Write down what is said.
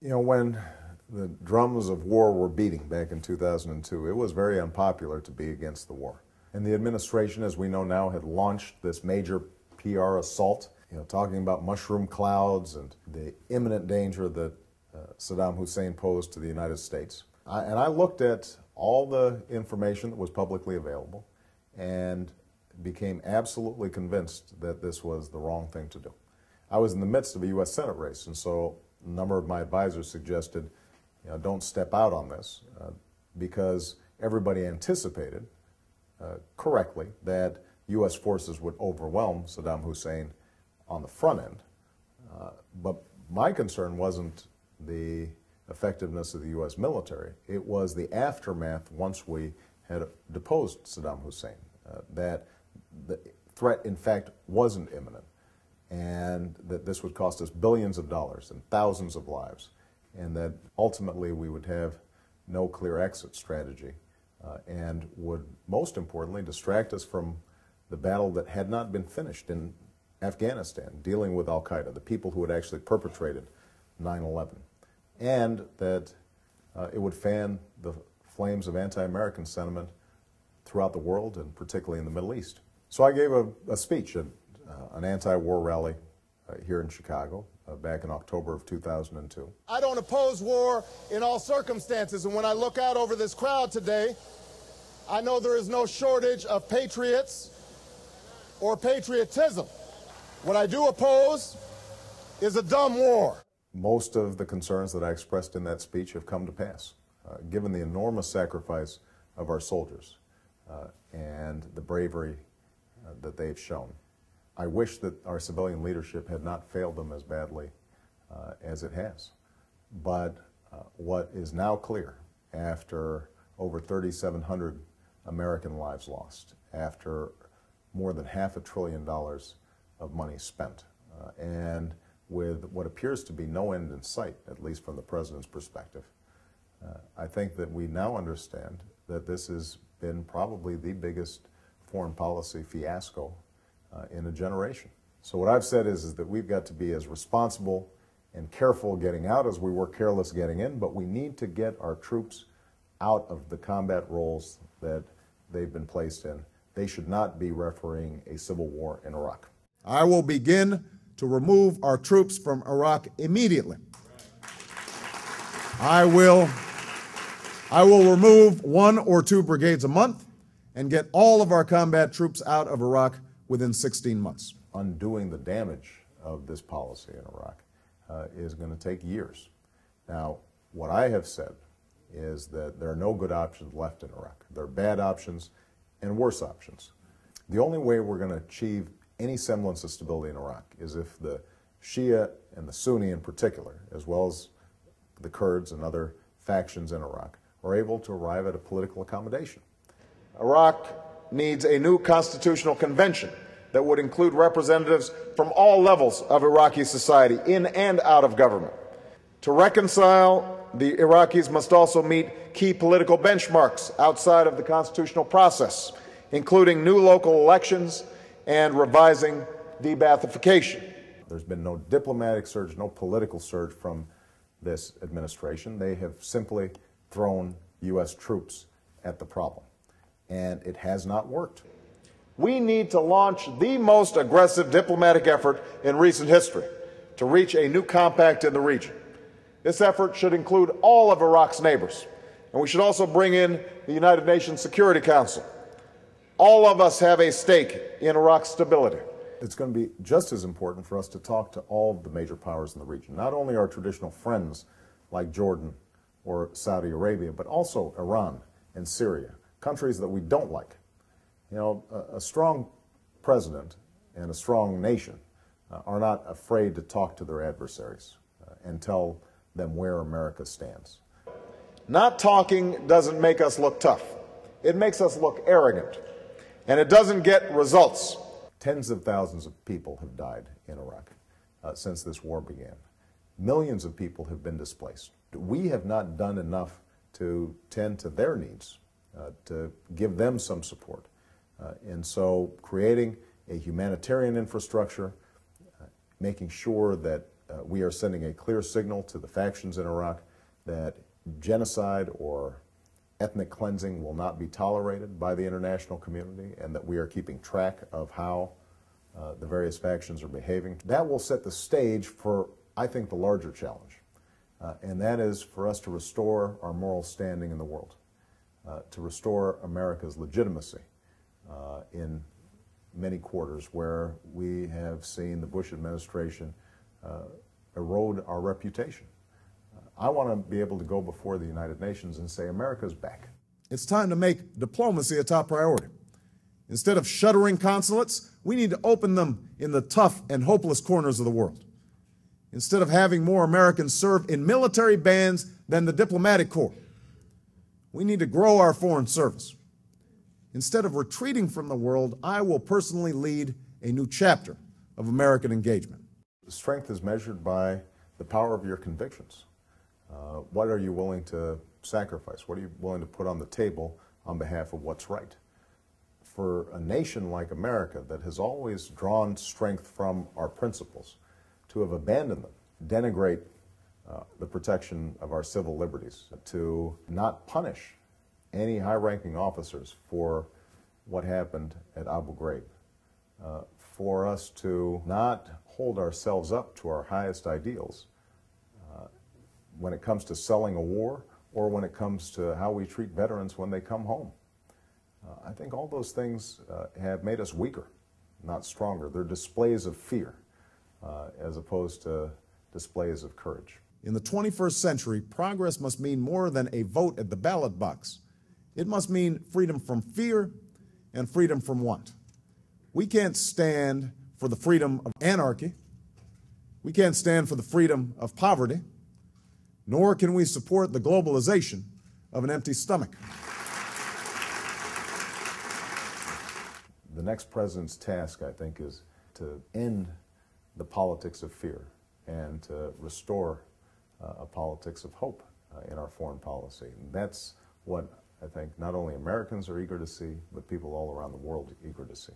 You know, when the drums of war were beating back in 2002, it was very unpopular to be against the war. And the administration, as we know now, had launched this major PR assault, talking about mushroom clouds and the imminent danger that Saddam Hussein posed to the United States. And I looked at all the information that was publicly available and became absolutely convinced that this was the wrong thing to do. I was in the midst of a U.S. Senate race, and so a number of my advisors suggested, don't step out on this because everybody anticipated correctly that U.S. forces would overwhelm Saddam Hussein on the front end. But my concern wasn't the effectiveness of the U.S. military. It was the aftermath once we had deposed Saddam Hussein, that the threat, in fact, wasn't imminent, and that this would cost us billions of dollars and thousands of lives, and that ultimately we would have no clear exit strategy and would, most importantly, distract us from the battle that had not been finished in Afghanistan, dealing with al-Qaeda, the people who had actually perpetrated 9/11, and that it would fan the flames of anti-American sentiment throughout the world, and particularly in the Middle East. So I gave a speech at an anti-war rally here in Chicago back in October of 2002. I don't oppose war in all circumstances, and when I look out over this crowd today, I know there is no shortage of patriots or patriotism. What I do oppose is a dumb war. Most of the concerns that I expressed in that speech have come to pass, given the enormous sacrifice of our soldiers and the bravery that they've shown. I wish that our civilian leadership had not failed them as badly as it has. But what is now clear after over 3,700 American lives lost, after more than $500 billion of money spent, and with what appears to be no end in sight, at least from the President's perspective, I think that we now understand that this has been probably the biggest foreign policy fiasco in a generation. So what I've said is that we've got to be as responsible and careful getting out as we were careless getting in, but we need to get our troops out of the combat roles that they've been placed in. They should not be refereeing a civil war in Iraq. I will begin to remove our troops from Iraq immediately. I will remove 1 or 2 brigades a month and get all of our combat troops out of Iraq within 16 months. Undoing the damage of this policy in Iraq is going to take years. Now, what I have said is that there are no good options left in Iraq. There are bad options and worse options. The only way we're going to achieve any semblance of stability in Iraq is if the Shia and the Sunni in particular, as well as the Kurds and other factions in Iraq, are able to arrive at a political accommodation. Iraq needs a new constitutional convention that would include representatives from all levels of Iraqi society, in and out of government. To reconcile, the Iraqis must also meet key political benchmarks outside of the constitutional process, including new local elections and revising de-Baathification. There's been no diplomatic surge, no political surge from this administration. They have simply thrown U.S. troops at the problem, and it has not worked. We need to launch the most aggressive diplomatic effort in recent history to reach a new compact in the region. This effort should include all of Iraq's neighbors, and we should also bring in the United Nations Security Council. All of us have a stake in Iraq's stability. It's going to be just as important for us to talk to all of the major powers in the region, not only our traditional friends like Jordan or Saudi Arabia, but also Iran and Syria, countries that we don't like. A strong president and a strong nation are not afraid to talk to their adversaries and tell them where America stands. Not talking doesn't make us look tough. It makes us look arrogant. And it doesn't get results. Tens of thousands of people have died in Iraq since this war began. Millions of people have been displaced. We have not done enough to tend to their needs, to give them some support. And so creating a humanitarian infrastructure, making sure that we are sending a clear signal to the factions in Iraq that genocide or ethnic cleansing will not be tolerated by the international community, and that we are keeping track of how the various factions are behaving. That will set the stage for, I think, the larger challenge, and that is for us to restore our moral standing in the world, to restore America's legitimacy in many quarters where we have seen the Bush administration erode our reputation. I want to be able to go before the United Nations and say, America's back. It's time to make diplomacy a top priority. Instead of shuttering consulates, we need to open them in the tough and hopeless corners of the world. Instead of having more Americans serve in military bands than the diplomatic corps, we need to grow our foreign service. Instead of retreating from the world, I will personally lead a new chapter of American engagement. Strength is measured by the power of your convictions. What are you willing to sacrifice? What are you willing to put on the table on behalf of what's right? For a nation like America that has always drawn strength from our principles, to have abandoned them, denigrate the protection of our civil liberties, to not punish any high-ranking officers for what happened at Abu Ghraib, for us to not hold ourselves up to our highest ideals when it comes to selling a war or when it comes to how we treat veterans when they come home. I think all those things have made us weaker, not stronger. They're displays of fear as opposed to displays of courage. In the 21st century, progress must mean more than a vote at the ballot box. It must mean freedom from fear and freedom from want. We can't stand for the freedom of anarchy. We can't stand for the freedom of poverty, nor can we support the globalization of an empty stomach. The next president's task, I think, is to end the politics of fear and to restore a politics of hope in our foreign policy. And that's what I think not only Americans are eager to see, but people all around the world are eager to see.